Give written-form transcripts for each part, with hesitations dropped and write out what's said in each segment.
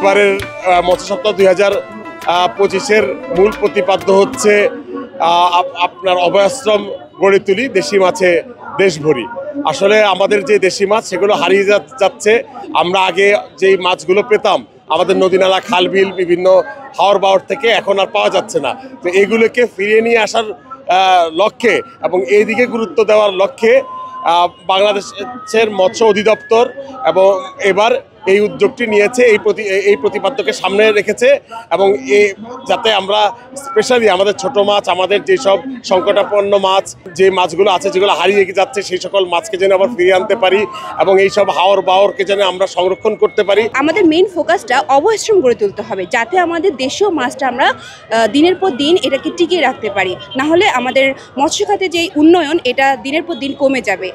এবারের মৎস্য সপ্তাহ 2025-এর মূল প্রতিপাদ্য হচ্ছে আপনার অভয়াশ্রম গড়ে তুলি, দেশি মাছে দেশ ভরি। আসলে আমাদের যে দেশি মাছ সেগুলো হারিয়ে যাচ্ছে। আমরা আগে যেই মাছগুলো পেতাম আমাদের নদী নালা খাল বিল বিভিন্ন হাওর বাওর থেকে এখন আর পাওয়া যাচ্ছে না। তো এগুলোকে ফিরিয়ে নিয়ে আসার লক্ষ্যে এবং এই দিকে গুরুত্ব দেওয়ার লক্ষ্যে বাংলাদেশের মৎস্য অধিদপ্তর এবং এবার এই উদ্যোগটি নিয়েছে, এই প্রতিপাদ্যকে সামনে রেখেছে এবং যাতে আমরা স্পেশালি আমাদের ছোট মাছ, আমাদের যেসব সংকটাপন্ন মাছ, যে মাছগুলো আছে যেগুলো হারিয়ে যাচ্ছে সেই সকল মাছকে যেন আবার ফিরিয়ে আনতে পারি এবং এইসব হাওর বাওরকে যেন আমরা সংরক্ষণ করতে পারি। আমাদের মেইন ফোকাসটা অভয়াশ্রম গড়ে তুলতে হবে, যাতে আমাদের দেশীয় মাছটা আমরা দিনের পর দিন এটাকে টিকিয়ে রাখতে পারি। না হলে আমাদের মৎস্য খাতে যে উন্নয়ন এটা দিনের পর দিন কমে যাবে।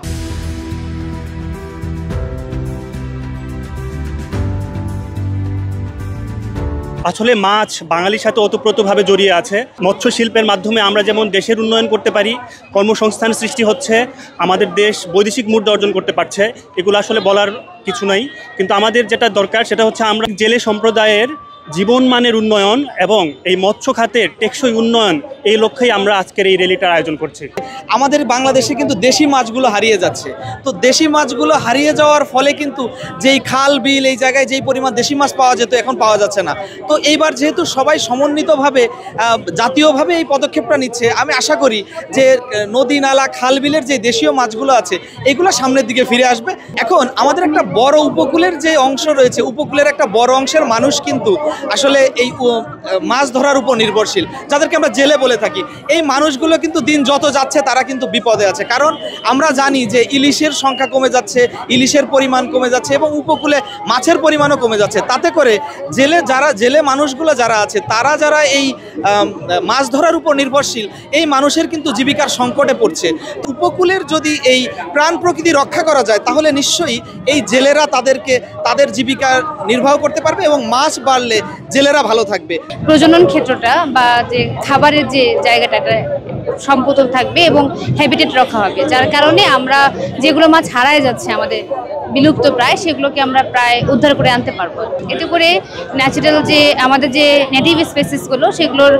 আসলে মাছ বাঙালির সাথে ওতপ্রোতভাবে জড়িয়ে আছে। মৎস্য শিল্পের মাধ্যমে আমরা যেমন দেশের উন্নয়ন করতে পারি, কর্মসংস্থান সৃষ্টি হচ্ছে, আমাদের দেশ বৈদেশিক মুদ্রা অর্জন করতে পারছে, এগুলো আসলে বলার কিছু নাই। কিন্তু আমাদের যেটা দরকার সেটা হচ্ছে আমরা জেলে সম্প্রদায়ের জীবনমানের উন্নয়ন এবং এই মৎস্য খাতের টেকসই উন্নয়ন, এই লক্ষ্যেই আমরা আজকের এই র্যালিটার আয়োজন করছি। আমাদের বাংলাদেশে কিন্তু দেশি মাছগুলো হারিয়ে যাচ্ছে। তো দেশি মাছগুলো হারিয়ে যাওয়ার ফলে কিন্তু যেই খাল বিল এই জায়গায় যেই পরিমাণ দেশি মাছ পাওয়া যেত এখন পাওয়া যাচ্ছে না। তো এইবার যেহেতু সবাই সমন্বিতভাবে জাতীয়ভাবে এই পদক্ষেপটা নিচ্ছে, আমি আশা করি যে নদী নালা খাল বিলের যে দেশীয় মাছগুলো আছে এগুলো সামনের দিকে ফিরে আসবে। এখন আমাদের একটা বড় উপকূলের যে অংশ রয়েছে, উপকূলের একটা বড় অংশের মানুষ কিন্তু আসলে এই মাছ ধরার উপর নির্ভরশীল, যাদেরকে আমরা জেলে বলে থাকি। এই মানুষগুলো কিন্তু দিন যত যাচ্ছে তারা কিন্তু বিপদে আছে, কারণ আমরা জানি যে ইলিশের সংখ্যা কমে যাচ্ছে, ইলিশের পরিমাণ কমে যাচ্ছে এবং উপকূলে মাছের পরিমাণও কমে যাচ্ছে। তাতে করে জেলে মানুষগুলো যারা আছে তারা যারা এই মাছ ধরার উপর নির্ভরশীল, এই মানুষের কিন্তু জীবিকার সংকটে পড়ছে। উপকূলের যদি এই প্রাণ প্রকৃতি রক্ষা করা যায় তাহলে নিশ্চয়ই এই জেলেরা তাদের জীবিকা নির্বাহ করতে পারবে এবং মাছ বাড়লে জেলেরা ভালো থাকবে। প্রজনন ক্ষেত্রটা বা যে খাবারের যে জায়গাটা সম্পূর্ণ থাকবে এবং হ্যাবিটেট রক্ষা হবে, যার কারণে আমরা যেগুলো মাছ হারায় যাচ্ছে আমাদের বিলুপ্ত প্রায়, সেগুলোকে আমরা প্রায় উদ্ধার করে আনতে পারবো। এতে করে ন্যাচারাল যে আমাদের যে নেটিভ স্পেসিসগুলো সেগুলোর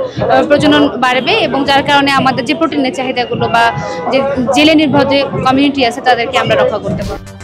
প্রজনন বাড়বে এবং যার কারণে আমাদের যে প্রোটিনের চাহিদাগুলো বা যে জেলে নির্ভর যে কমিউনিটি আছে তাদেরকে আমরা রক্ষা করতে পারবো।